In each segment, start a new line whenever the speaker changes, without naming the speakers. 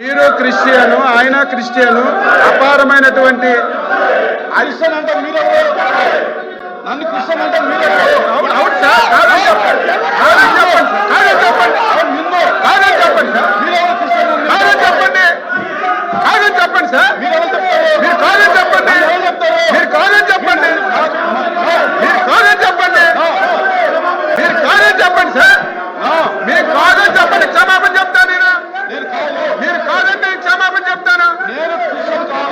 మీరు క్రిస్టియను, ఆయన క్రిస్టియను, అపారమైనటువంటి
క్రిస్టియన్ అంటే మీరే, నన్ను క్రిస్టియన్ అంటే మీరే.
అవును సార్, కాదని చెప్పండి, కాదని చెప్పండి, కాదని చెప్పండి, కాదని చెప్పండి సార్,
మీరెవరు క్రిస్టియన్?
కాదని చెప్పండి, కాదని చెప్పండి సార్,
మీరెవరు చెప్తారు?
మీరు కాదని చెప్పండి,
ఎవరు చెప్తారు?
మీరు కాదని చెప్పండి, మీరు కాదని చెప్పండి, మీరు కాదని చెప్పండి సార్, మీరు కాదని చెప్పండి, క్షమాపణ చెప్తాను నేను.
నేను కాదు,
మీరు కాదంటే క్షమాపణ చెప్తాను.
నేను క్రిస్టియన్ కాదు.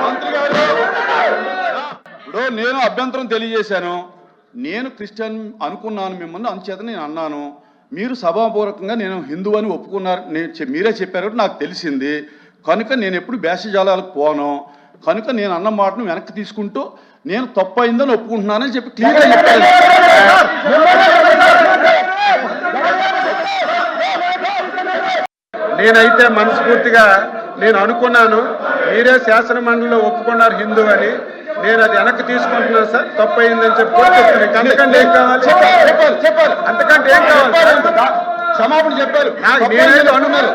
మంత్రి గారు, ఇప్పుడు నేను అభ్యంతరం తెలియజేశాను. నేను క్రిస్టియన్ అనుకున్నాను మిమ్మల్ని, అందుచేత నేను అన్నాను. మీరు సభాపూర్వకంగా నేను హిందూ అని ఒప్పుకున్నారు, మీరే చెప్పారు కాబట్టి నాకు తెలిసింది. కనుక నేను ఎప్పుడు భేషజాలాలకు పోను. కనుక నేను అన్న మాటను వెనక్కి తీసుకుంటూ నేను తప్పు అయిందని ఒప్పుకుంటున్నానని చెప్పి క్లియర్గా చెప్పాను.
నేనైతే మనస్ఫూర్తిగా నేను అనుకున్నాను, మీరే శాసన మండలిలో ఒప్పుకున్నారు హిందూ అని. నేను అది వెనక్కి తీసుకుంటున్నాను సార్, తప్పు అయిందని చెప్పి కోరుతున్నాను. అంతకంటే ఏం కావాలి?
చెప్పారు
అంతకంటే ఏం కావాలి?
క్షమాపణ చెప్పారు.
నేనైతే అనుకున్నాను.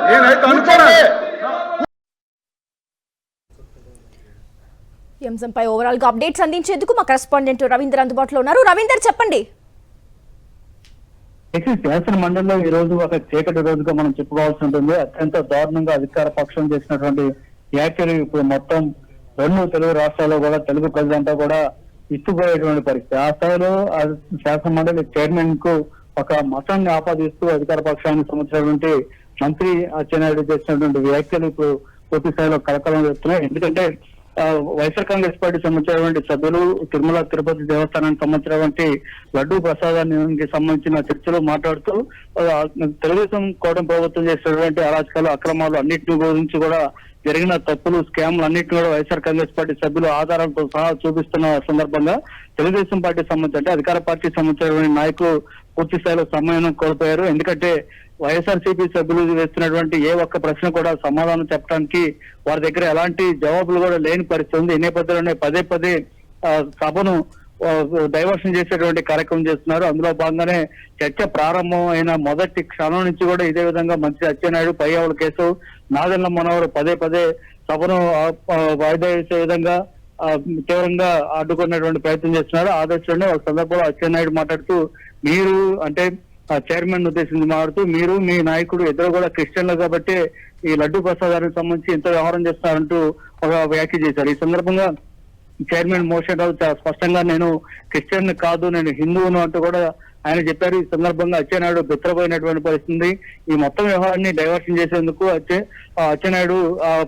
ఈ అంశంపై ఓవరాల్ గా అప్డేట్స్ అందించేందుకు మా కరెస్పాండెంట్ రవీందర్ అందుబాటులో ఉన్నారు. రవీందర్, చెప్పండి.
శాసన మండలిలో ఈ రోజు ఒక చీకటి రోజుగా మనం చెప్పుకోవాల్సి ఉంటుంది. అత్యంత దారుణంగా అధికార పక్షం చేసినటువంటి వ్యాఖ్యలు ఇప్పుడు మొత్తం 2 తెలుగు రాష్ట్రాల్లో కూడా తెలుగు ప్రజలంతా కూడా ఇస్తుపోయేటువంటి పరిస్థితి. ఆ స్థాయిలో శాసన మండలి చైర్మన్ కు ఒక మతాన్ని ఆపాదిస్తూ అధికార పక్షానికి సంబంధించినటువంటి మంత్రి అచ్చెన్నాయుడు చేసినటువంటి వ్యాఖ్యలు ఇప్పుడు పూర్తి స్థాయిలో కలకలం చేస్తున్నాయి. ఎందుకంటే వైఎస్ఆర్ కాంగ్రెస్ పార్టీ సంబంధించినటువంటి సభ్యులు తిరుమల తిరుపతి దేవస్థానానికి సంబంధించినటువంటి లడ్డూ ప్రసాదానికి సంబంధించిన చర్చలు మాట్లాడుతూ తెలుగుదేశం కూటమి ప్రభుత్వం చేసినటువంటి అరాచకాలు, అక్రమాలు అన్నింటి గురించి కూడా జరిగిన తప్పులు, స్కామ్లు అన్నింటినీ కూడా వైఎస్ఆర్ కాంగ్రెస్ పార్టీ సభ్యులు ఆధారాలతో సహా చూపిస్తున్న సందర్భంగా తెలుగుదేశం పార్టీ సంబంధించి అంటే అధికార పార్టీ సంబంధించినటువంటి నాయకులు పూర్తి స్థాయిలో సమయం కోల్పోయారు. ఎందుకంటే వైఎస్ఆర్సీపీ సభ్యులు వేస్తున్నటువంటి ఏ ఒక్క ప్రశ్న కూడా సమాధానం చెప్పడానికి వారి దగ్గర ఎలాంటి జవాబులు కూడా లేని పరిస్థితి ఉంది. ఈ నేపథ్యంలోనే పదే సభను డైవర్షన్ చేసేటువంటి కార్యక్రమం చేస్తున్నారు. అందులో భాగంగానే చర్చ ప్రారంభం అయిన మొదటి క్షణం నుంచి కూడా ఇదే విధంగా మంత్రి అచ్చెన్నాయుడు, పయ్యావుల కేసు, నాదెళ్ల మనోహర్ పదే సభను వాయిదా వేసే విధంగా తీవ్రంగా అడ్డుకునేటువంటి ప్రయత్నం చేస్తున్నారు. ఆ దశలోనే ఒక సందర్భంలో అచ్చెన్నాయుడు మాట్లాడుతూ మీరు అంటే చైర్మన్ ఉద్దేశించి మాట్లాడుతూ మీరు మీ నాయకుడు ఇద్దరు కూడా క్రిస్టియన్లు కాబట్టి ఈ లడ్డూ ప్రసాదానికి సంబంధించి ఎంత వ్యవహారం చేస్తున్నారంటూ ఒక వ్యాఖ్య చేశారు. ఈ సందర్భంగా చైర్మన్ మోషన్ రావు చాలా స్పష్టంగా నేను క్రిస్టియన్ కాదు, నేను హిందువును అంటూ కూడా ఆయన చెప్పారు. ఈ సందర్భంగా అచ్చెన్నాయుడు బెత్తరపోయినటువంటి పరిస్థితి. ఈ మొత్తం వ్యవహారాన్ని డైవర్షన్ చేసేందుకు అచ్చెన్నాయుడు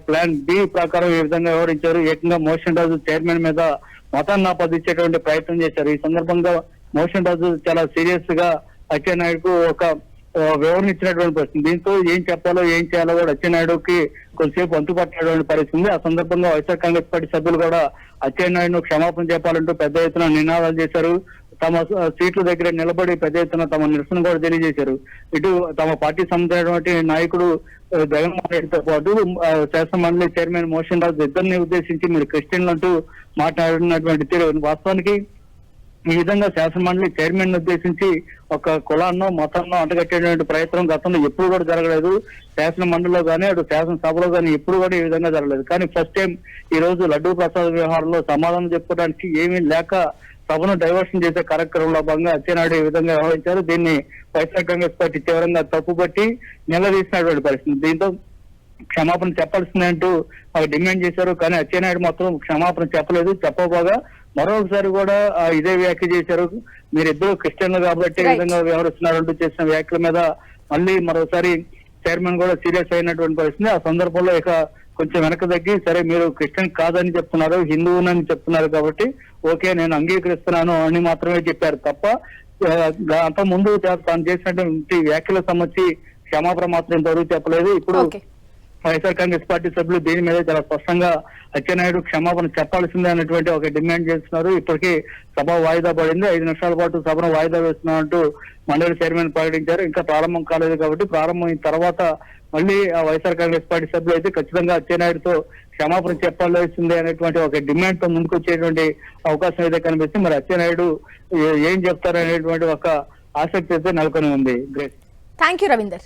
ప్లాన్ బి ప్రకారం ఈ విధంగా వ్యవహరించారు. ఏకంగా మోషన్ రాజు చైర్మన్ మీద మతాన్ని ఆపాదించేటువంటి ప్రయత్నం చేశారు. ఈ సందర్భంగా మోషన్ రాజు చాలా సీరియస్ గా అచ్చెన్నాయుడుకు ఒక వివరణ ఇచ్చినటువంటి పరిస్థితి. దీంతో ఏం చెప్పాలో ఏం చేయాలో కూడా అచ్చెన్నాయుడుకి కొద్దిసేపు అంతుపట్టినటువంటి పరిస్థితి. ఆ సందర్భంగా వైఎస్ఆర్ కాంగ్రెస్ పార్టీ సభ్యులు కూడా అచ్చెన్నాయుడును క్షమాపణ చెప్పాలంటూ పెద్ద ఎత్తున నినాదాలు చేశారు. తమ సీట్ల దగ్గర నిలబడి పెద్ద ఎత్తున తమ నిరసన కూడా తెలియజేశారు. ఇటు తమ పార్టీ సంబంధించినటువంటి నాయకుడు జగన్మోహన్ రెడ్డితో పాటు శాసన మండలి చైర్మన్ మోషన్ రాజు ఇద్దరిని ఉద్దేశించి మీరు క్రిస్టియన్లు అంటూ మాట్లాడినటువంటి తీరు వాస్తవానికి ఈ విధంగా శాసన మండలి చైర్మన్ ఉద్దేశించి ఒక కులాన్నో మతాన్నో అంటగట్టేటువంటి ప్రయత్నం గతంలో ఎప్పుడు కూడా జరగలేదు. శాసన మండలిలో కానీ అటు శాసనసభలో కానీ ఎప్పుడు కూడా ఈ విధంగా జరగలేదు. కానీ ఫస్ట్ టైం ఈ రోజు లడ్డూ ప్రసాద్ వ్యవహారంలో సమాధానం చెప్పుకోవడానికి ఏమీ లేక సభను డైవర్షన్ చేసే కార్యక్రమంలో భాగంగా అచ్చెన్నాయుడు ఈ విధంగా వ్యవహరించారు. దీన్ని వైఎస్ఆర్ కాంగ్రెస్ పార్టీ తీవ్రంగా తప్పుపట్టి నిలదీసినటువంటి పరిస్థితి. దీంతో క్షమాపణ చెప్పాల్సిందంటూ డిమాండ్ చేశారు. కానీ అచ్చెన్నాయుడు మాత్రం క్షమాపణ చెప్పలేదు. చెప్పబోగా మరొకసారి కూడా ఇదే వ్యాఖ్య చేశారు. మీరిద్దరు క్రిస్టియన్లు కాబట్టి ఈ విధంగా వ్యవహరిస్తున్నారంటూ చేసిన వ్యాఖ్యల మీద మళ్ళీ మరోసారి చైర్మన్ కూడా సీరియస్ అయినటువంటి పరిస్థితి. ఆ సందర్భంలో ఇక కొంచెం వెనక తగ్గి సరే మీరు క్రిస్టియన్ కాదని చెప్తున్నారు, హిందువునని చెప్తున్నారు కాబట్టి ఓకే నేను అంగీకరిస్తున్నాను అని మాత్రమే చెప్పారు తప్ప అంత ముందు తాను చేసినటువంటి వ్యాఖ్యలకు సంబంధించి క్షమాపణ మాత్రం ఇంతవరకు చెప్పలేదు. ఇప్పుడు వైఎస్ఆర్ కాంగ్రెస్ పార్టీ సభ్యులు దీని మీద చాలా స్పష్టంగా అచ్చెన్నాయుడు క్షమాపణ చెప్పాల్సిందే అనేటువంటి ఒక డిమాండ్ చేస్తున్నారు. ఇప్పటికీ సభ వాయిదా పడింది. 5 నిమిషాల పాటు సభను వాయిదా వేస్తున్నామంటూ మండలి చైర్మన్ ప్రకటించారు. ఇంకా ప్రారంభం కాలేదు కాబట్టి ప్రారంభం అయిన తర్వాత మళ్ళీ వైఎస్ఆర్ కాంగ్రెస్ పార్టీ సభ్యులు అయితే ఖచ్చితంగా అచ్చెన్నాయుడుతో క్షమాపణ చెప్పాల్సిందే అనేటువంటి ఒక డిమాండ్ తో ముందుకు వచ్చేటువంటి అవకాశం అయితే కనిపిస్తుంది. మరి అచ్చెన్నాయుడు ఏం చెప్తారు అనేటువంటి ఒక ఆసక్తి అయితే నెలకొని ఉంది. గ్రేట్.
Thank you Ravinder.